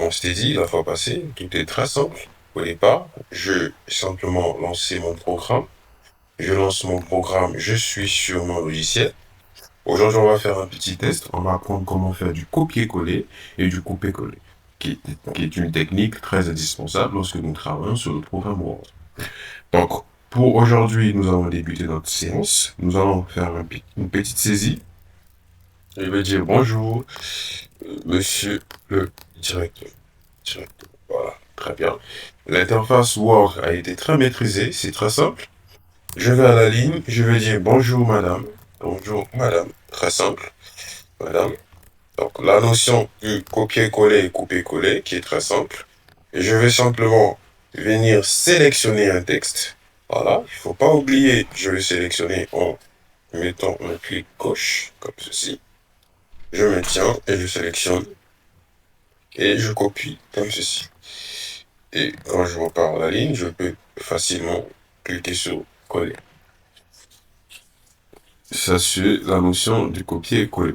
on s'était dit la fois passée, tout est très simple. Au départ, je vais simplement lancer mon programme. Je lance mon programme, je suis sur mon logiciel. Aujourd'hui, on va faire un petit test. On va apprendre comment faire du copier-coller et du couper-coller, qui est une technique très indispensable lorsque nous travaillons sur le programme Word. Donc, pour aujourd'hui, nous allons débuter notre séance. Nous allons faire une petite saisie. Je vais dire bonjour, monsieur le directeur. Voilà, très bien. L'interface Word a été très maîtrisée, c'est très simple. Je vais à la ligne, je vais dire bonjour madame. Bonjour madame, très simple. Madame. Donc la notion du copier-coller et couper-coller qui est très simple. Et je vais simplement venir sélectionner un texte. Voilà, il ne faut pas oublier, je vais sélectionner en mettant un clic gauche, comme ceci. Je maintiens et je sélectionne. Et je copie comme ceci. Et quand je repars à la ligne, je peux facilement cliquer sur coller. Ça, c'est la notion du copier-coller.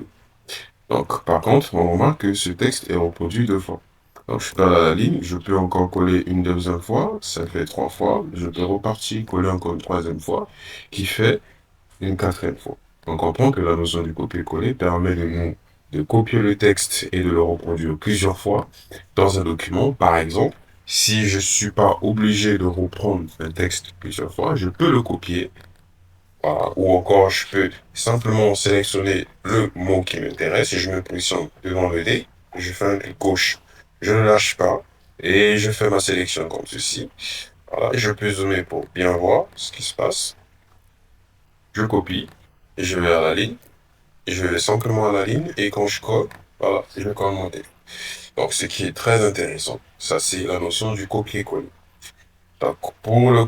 Donc, par contre, on remarque que ce texte est reproduit deux fois. Donc, je pars à la ligne, je peux encore coller une deuxième fois, ça fait trois fois. Je peux repartir, coller encore une troisième fois, qui fait une quatrième fois. On comprend que la notion du copier-coller permet de copier le texte et de le reproduire plusieurs fois dans un document. Par exemple, si je ne suis pas obligé de reprendre un texte plusieurs fois, je peux le copier. Voilà. Ou encore, je peux simplement sélectionner le mot qui m'intéresse et je me positionne devant le dé. Je fais un clic gauche, je ne lâche pas et je fais ma sélection comme ceci. Voilà. Et je peux zoomer pour bien voir ce qui se passe. Je copie et je vais à la ligne. Et je vais simplement à la ligne et quand je colle, voilà, je colle mon texte. Donc, ce qui est très intéressant, ça c'est la notion du copier-coller. Donc, pour le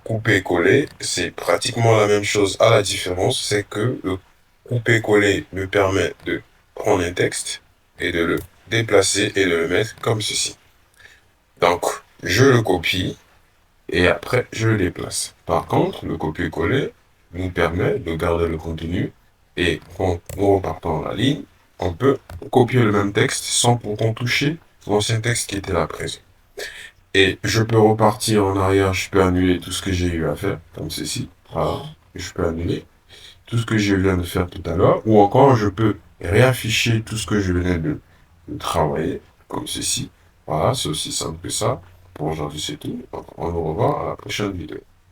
couper-coller, c'est pratiquement la même chose. À la différence, c'est que le couper-coller me permet de prendre un texte et de le déplacer et de le mettre comme ceci. Donc, je le copie et après, je le déplace. Par contre, le copier-coller nous permet de garder le contenu et quand nous repartons à la ligne, on peut copier le même texte sans pourtant toucher l'ancien texte qui était là présent. Et je peux repartir en arrière, je peux annuler tout ce que j'ai eu à faire, comme ceci. Voilà, je peux annuler tout ce que je viens de faire tout à l'heure, ou encore je peux réafficher tout ce que je venais de travailler, comme ceci. Voilà, c'est aussi simple que ça. Pour aujourd'hui, c'est tout. On nous revoit à la prochaine vidéo.